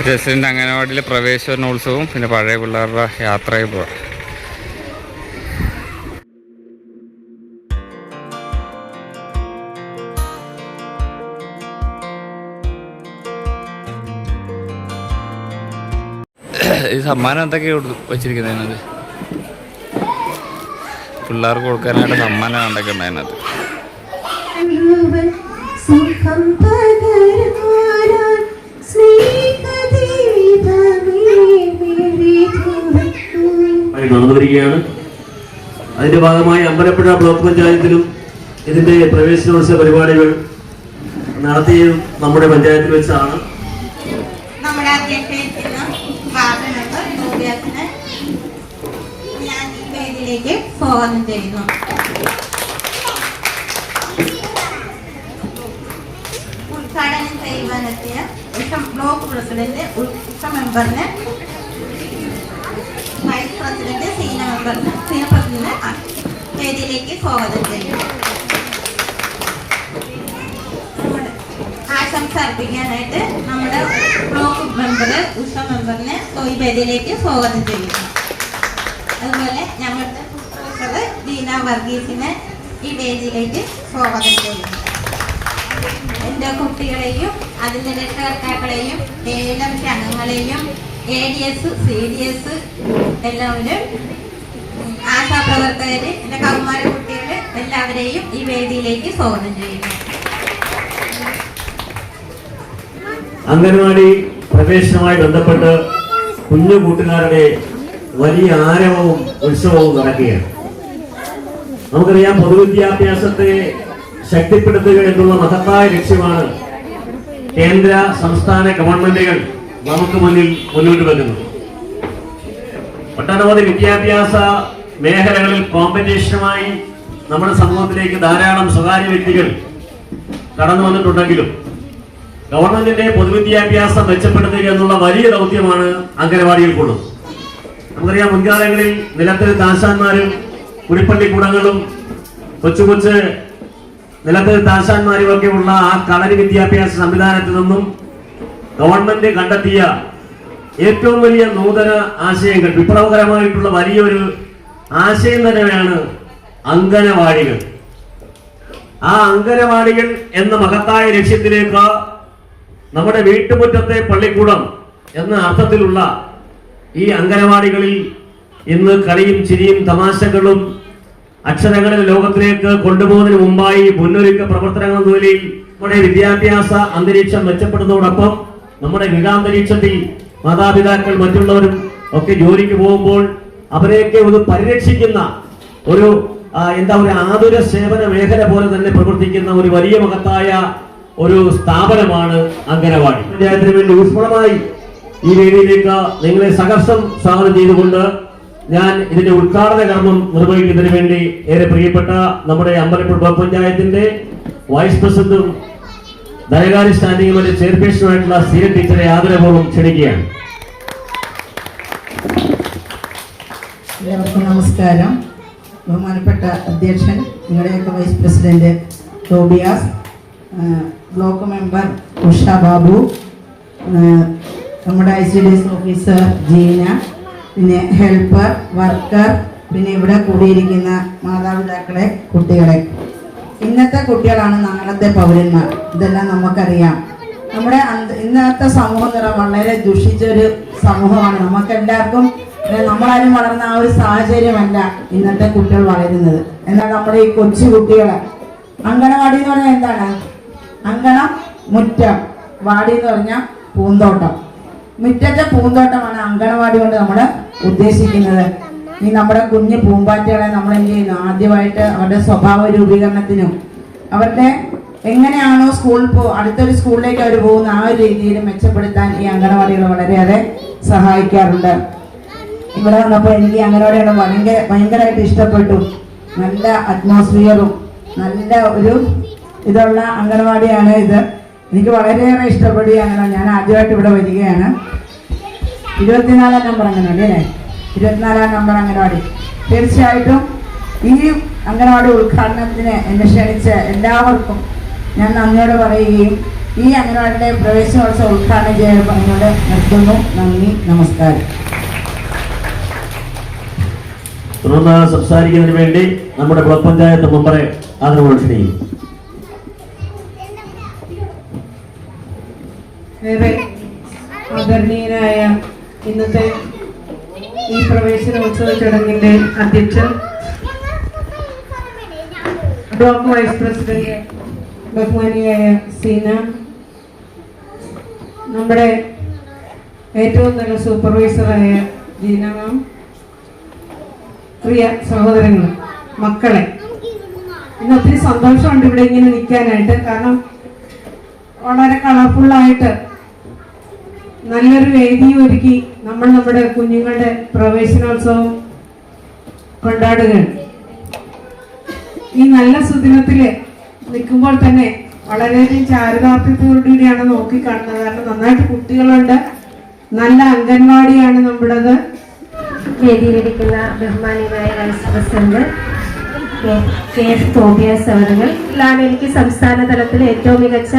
ജസ്റ്റിൻ്റെ അംഗനവാടിയിലെ പ്രവേശനോത്സവവും പിന്നെ പഴയ പിള്ളേരുടെ യാത്രയും പോവാം. ഈ സമ്മാനം എന്തൊക്കെയാണ് വെച്ചിരിക്കുന്നത്? പിള്ളേർക്ക് കൊടുക്കാനായിട്ട് സമ്മാനം എന്തൊക്കെ ഉണ്ട് അതിനകത്ത്? നടന്നു വരികയാണ്. അതിന്റെ ഭാഗമായി അമ്പലപ്പുഴ ബ്ലോക്ക് പഞ്ചായത്തിലും ഇതിന്റെ പ്രവേശനോത്സവ പരിപാടികൾ നടത്തിയതും നമ്മുടെ പഞ്ചായത്തിൽ വെച്ചാണ്. സ്വാഗതം ചെയ്യുന്നു. ഉദ്ഘാടനം ചെയ്യുവാനെത്തിയ ബ്ലോക്ക് പ്രസിഡന്റ്, മെമ്പറിന്, വൈസ് പ്രസിഡന്റ്, സീനിയർ പ്രസിഡന്റിനെ വേദിയിലേക്ക് സ്വാഗതം ചെയ്യുന്നു. ആശംസ അർപ്പിക്കാനായിട്ട് നമ്മുടെ ബ്ലോക്ക് മെമ്പർ, മെമ്പറിനെ ഈ വേദിയിലേക്ക് സ്വാഗതം ചെയ്യുന്നു. അതുപോലെ ഞങ്ങളുടെ പ്രൊഫസർ ദീന വർഗീസിനെ ഈ വേദിയിലേക്ക് സ്വാഗതം ചെയ്യുന്നു. എൻ്റെ കുട്ടികളെയും അതിൻ്റെ രക്ഷകർത്താക്കളെയും ഏലംസ് അംഗങ്ങളെയും ADS CDS എല്ലാവരും, ആശാപ്രവർത്തകർ, എൻ്റെ കൗമാര കുട്ടികൾ എല്ലാവരെയും ഈ വേദിയിലേക്ക് സ്വാഗതം ചെയ്യുന്നു. അംഗൻവാടി പ്രവേശനവുമായി ബന്ധപ്പെട്ട് കുഞ്ഞു കൂട്ടുകാരുടെ വലിയ ആരവവും ഉത്സവവും നടക്കുകയാണ്. നമുക്കറിയാം, പൊതുവിദ്യാഭ്യാസത്തെ ശക്തിപ്പെടുത്തുക എന്നുള്ള മഹത്തായ ലക്ഷ്യമാണ് കേന്ദ്ര സംസ്ഥാന ഗവൺമെന്റുകൾ നമുക്ക് മുന്നോട്ട് വെക്കുന്നത്. ഒട്ടനവധി വിദ്യാഭ്യാസ മേഖലകളിൽ കോമ്പറ്റീഷനുമായി നമ്മുടെ സമൂഹത്തിലേക്ക് ധാരാളം സ്വകാര്യ വ്യക്തികൾ കടന്നു വന്നിട്ടുണ്ടെങ്കിലും ഗവൺമെന്റിന്റെ പൊതുവിദ്യാഭ്യാസം മെച്ചപ്പെടുത്തുക എന്നുള്ള വലിയ ദൗത്യമാണ് അംഗനവാടികൾക്കുള്ളത്. നമുക്കറിയാം, മുൻകാലങ്ങളിൽ നിലത്തിൽ താശാന്മാരും കുടിപ്പള്ളിക്കൂടങ്ങളും കൊച്ചു നിലത്തിൽ താശാന്മാരും ഒക്കെ ഉള്ള ആ കളരി വിദ്യാഭ്യാസ സംവിധാനത്തിൽ നിന്നും ഗവൺമെന്റ് കണ്ടെത്തിയ ഏറ്റവും വലിയ നൂതന ആശയങ്ങൾ, വിപ്ലവകരമായിട്ടുള്ള വലിയൊരു ആശയം തന്നെയാണ് അംഗനവാടികൾ. ആ അംഗനവാടികൾ എന്ന മഹത്തായ ലക്ഷ്യത്തിലേക്ക് നമ്മുടെ വീട്ടുമുറ്റത്തെ പള്ളിക്കൂടം എന്ന അർത്ഥത്തിലുള്ള ഈ അംഗനവാടികളിൽ ഇന്ന് കളിയും ചിരിയും തമാശകളും അക്ഷരങ്ങളുടെ ലോകത്തിലേക്ക് കൊണ്ടുപോകുന്നതിന് മുമ്പായി മുന്നൊരുക്ക പ്രവർത്തനങ്ങൾ എന്ന നിലയിൽ നമ്മുടെ വിദ്യാഭ്യാസ അന്തരീക്ഷം മെച്ചപ്പെടുന്നതോടൊപ്പം നമ്മുടെ വീടാന്തരീക്ഷത്തിൽ മാതാപിതാക്കൾ മറ്റുള്ളവരും ഒക്കെ ജോലിക്ക് പോകുമ്പോൾ അവരെയൊക്കെ ഒന്ന് പരിരക്ഷിക്കുന്ന ഒരു ആതുര സേവന മേഖല പോലെ തന്നെ പ്രവർത്തിക്കുന്ന ഒരു വലിയ മഹത്തായ ഒരു സ്ഥാപനമാണ് അംഗനവാടി. പഞ്ചായത്തിന് വേണ്ടി ഊഷ്മളമായി ഈ വേദിയിലേക്ക് നിങ്ങളെ സഹർഷം സ്വാഗതം ചെയ്തുകൊണ്ട് ഞാൻ ഇതിന്റെ ഉദ്ഘാടന കർമ്മം നിർവഹിക്കുന്നതിന് വേണ്ടി ഏറെ പ്രിയപ്പെട്ട നമ്മുടെ അമ്പലപ്പുഴ ബ്ലോക്ക് പഞ്ചായത്തിന്റെ വൈസ് പ്രസിഡന്റും ധനകാര്യ സ്റ്റാൻഡിംഗ് കമ്മിറ്റി ചെയർപേഴ്സണുമായിട്ടുള്ള സീന ടീച്ചറെ ആദരപൂർവ്വം ക്ഷണിക്കുകയാണ്. എല്ലാവർക്കും നമസ്കാരം. ബഹുമാനപ്പെട്ട അധ്യക്ഷൻ, നിങ്ങളുടെയൊക്കെ vice president Tobias, block member Usha Babu, നമ്മുടെ ICDS ഓഫീസർ ജീന, പിന്നെ ഹെൽപ്പർ, വർക്കർ, പിന്നെ ഇവിടെ കൂടിയിരിക്കുന്ന മാതാപിതാക്കളെ, കുട്ടികളെ. ഇന്നത്തെ കുട്ടികളാണ് നാളത്തെ പൗരന്മാർ. ഇതെല്ലാം നമുക്കറിയാം. നമ്മുടെ ഇന്നത്തെ സമൂഹം വളരെ ദുഷിച്ചൊരു സമൂഹമാണ്. നമുക്കെല്ലാവർക്കും നമ്മളാരും വളർന്ന ആ ഒരു സാഹചര്യമല്ല ഇന്നത്തെ കുട്ടികൾ വളരുന്നത്. എന്നാൽ നമ്മുടെ ഈ കൊച്ചു കുട്ടികളെ, അങ്കണവാടി എന്ന് പറഞ്ഞാൽ എന്താണ്? അങ്കണം, മുറ്റം, വാടി എന്ന് പറഞ്ഞാൽ പൂന്തോട്ടം. മുറ്റത്തെ പൂന്തോട്ടമാണ് അങ്കണവാടി കൊണ്ട് നമ്മൾ ഉദ്ദേശിക്കുന്നത്. ഈ നമ്മുടെ കുഞ്ഞു പൂമ്പാറ്റകളെ നമ്മൾ എന്ത് ചെയ്യുന്നു? ആദ്യമായിട്ട് അവരുടെ സ്വഭാവ രൂപീകരണത്തിനും അവരുടെ എങ്ങനെയാണോ സ്കൂളിൽ അടുത്തൊരു സ്കൂളിലേക്ക് അവർ പോകുന്ന ആ ഒരു രീതിയിൽ മെച്ചപ്പെടുത്താൻ ഈ അങ്കണവാടികൾ വളരെയേറെ സഹായിക്കാറുണ്ട്. ഇവിടെ വന്നപ്പോൾ എനിക്ക് അങ്കണവാടികൾ ഭയങ്കരമായിട്ട് ഇഷ്ടപ്പെട്ടു. നല്ല അറ്റ്മോസ്ഫിയറും നല്ല ഒരു ഇതുള്ള അങ്കണവാടിയാണ് ഇത്. എനിക്ക് വളരെയേറെ ഇഷ്ടപ്പെടുകയാണ്. ഞാൻ ആദ്യമായിട്ട് ഇവിടെ വരികയാണ്. 24 നമ്പർ അംഗനവാടി അല്ലേ? 24 നമ്പർ അംഗനവാടി. തീർച്ചയായിട്ടും ഈ അംഗനവാടി ഉദ്ഘാടനത്തിന് എന്നെ ക്ഷണിച്ച എല്ലാവർക്കും ഞാൻ നന്ദിയോടെ പറയുകയും ഈ അംഗനവാടിയുടെ പ്രവേശനോത്സവം ഉദ്ഘാടനം ചെയ്യാൻ പറഞ്ഞോട് നിർത്തുന്നു. നന്ദി, നമസ്കാരം. തുടർന്ന് സംസാരിക്കുന്നതിന് വേണ്ടി നമ്മുടെ ബ്ലോക്ക് പഞ്ചായത്ത് മെമ്പറെ ആദരവോടെ ക്ഷണിക്കുന്നു. ഏറെ ആദരണീയനായ ഇന്നത്തെ ഈ പ്രവേശനോത്സവ ചടങ്ങിന്റെ അധ്യക്ഷൻ ബ്ലോക്ക് വൈസ് പ്രസിഡന്റ് ബഹുമാനിയായ സീന, നമ്മുടെ ഏറ്റവും നല്ല സൂപ്പർവൈസറായ ജീന മാം, പ്രിയ സഹോദരങ്ങൾ, മക്കളെ, ഇന്ന് ഒത്തിരി സന്തോഷമുണ്ട് ഇവിടെ ഇങ്ങനെ നിൽക്കാനായിട്ട്. കാരണം വളരെ കളർഫുള്ളായിട്ട് നല്ലൊരു വേദി ഒരുക്കി നമ്മൾ നമ്മുടെ കുഞ്ഞുങ്ങളുടെ പ്രവേശനോത്സവം കൊണ്ടാടുകയാണ്. ഈ നല്ല സുദിനത്തില് നിൽക്കുമ്പോൾ തന്നെ വളരെയധികം ചാരിതാർത്ഥ്യത്തോടുകൂടിയാണ് നോക്കിക്കാണുന്നത്. കാരണം നന്നായിട്ട് കുട്ടികളുണ്ട്, നല്ല അംഗൻവാടിയാണ് നമ്മുടേത്. വേദിയിലിരിക്കുന്ന ബഹുമാനീയനായ വൈസ് പ്രസിഡന്റ് KF തോബിയാസ് അവരുകൾ, ഇതിലാണ് എനിക്ക് സംസ്ഥാന തലത്തിൽ ഏറ്റവും മികച്ച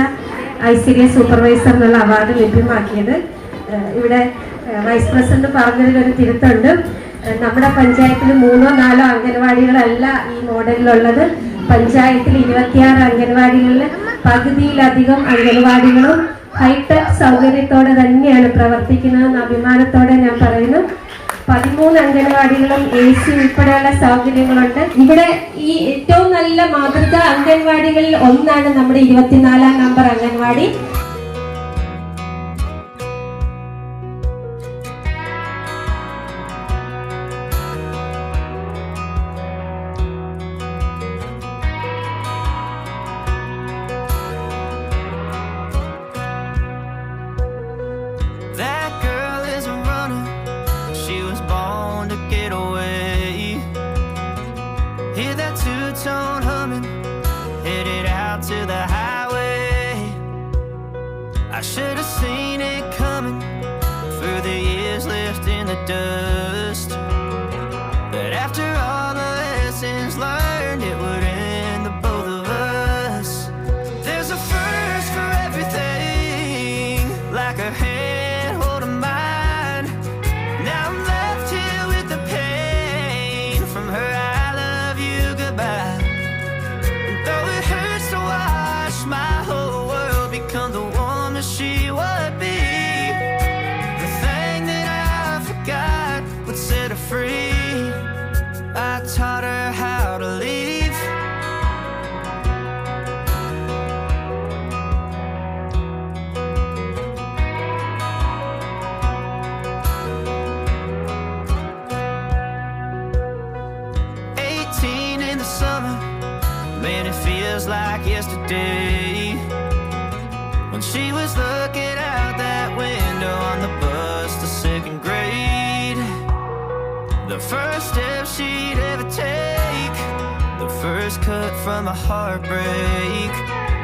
ICDS സൂപ്പർവൈസർ എന്നുള്ള അവാർഡ് ലഭ്യമാക്കിയത്. ഇവിടെ വൈസ് പ്രസിഡന്റ് പറഞ്ഞതിലൊരു തിരുത്തുണ്ട്. നമ്മുടെ പഞ്ചായത്തിൽ 3-4 അംഗൻവാടികളല്ല ഈ മോഡലിലുള്ളത്. പഞ്ചായത്തിൽ 26 അംഗൻവാടികളിൽ പകുതിയിലധികം അംഗൻവാടികളും ഹൈടെക് സൗകര്യത്തോടെ തന്നെയാണ് പ്രവർത്തിക്കുന്നതെന്ന് അഭിമാനത്തോടെ ഞാൻ പറയുന്നു. 13 അംഗൻവാടികളും AC ഉൾപ്പെടെയുള്ള സൗകര്യങ്ങളുണ്ട്. ഇവിടെ ഈ ഏറ്റവും നല്ല മാതൃക അംഗൻവാടികളിൽ ഒന്നാണ് നമ്മുടെ 24-ാം number anganwadi. Two-tone humming, headed out to the highway. I should have seen it coming through the years left in the dust. But after all the lessons learned, it would end the both of us. There's a first for everything, like a hand holding mine. Now I'm left here with the pain from her goodbye. Though it hurts to watch my whole world become the woman she would be, the thing that I forgot would set her free. I taught her how to leave. Summer, man, it feels like yesterday when she was looking out that window on the bus to 2nd grade. The first step she'd ever take, the first cut from a heartbreak.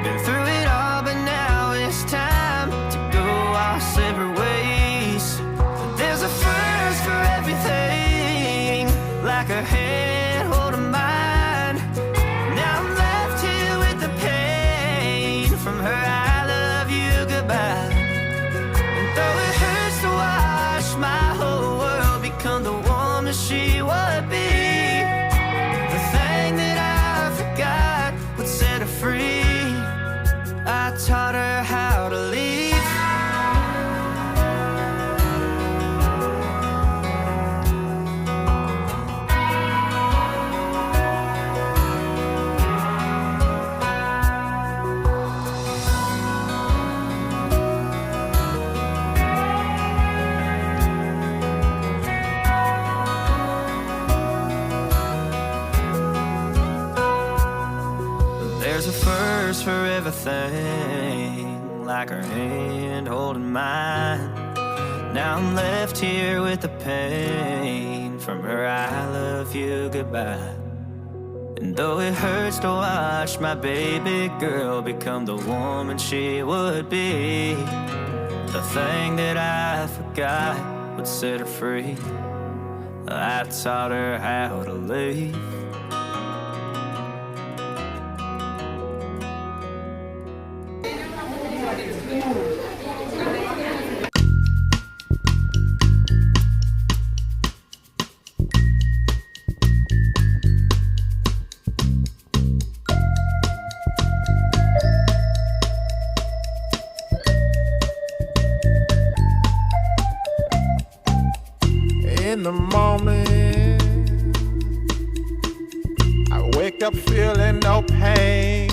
Been through it all, but now it's time to go our separate ways. But there's a first for everything, like her hand holding mine. From her I love you goodbye. And though it hurts to watch my whole world become the woman she would be, the thing that I forgot would set her free. I taught her how to leave. There's a first for everything, like her hand holding mine. Now I'm left here with the pain from her I love you goodbye. And though it hurts to watch my baby girl become the woman she would be, the thing that I forgot would set her free. I taught her how to leave. In the morning, I wake up feeling no pain.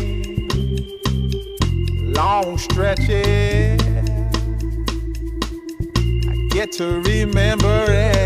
Long stretches, I get to remember it.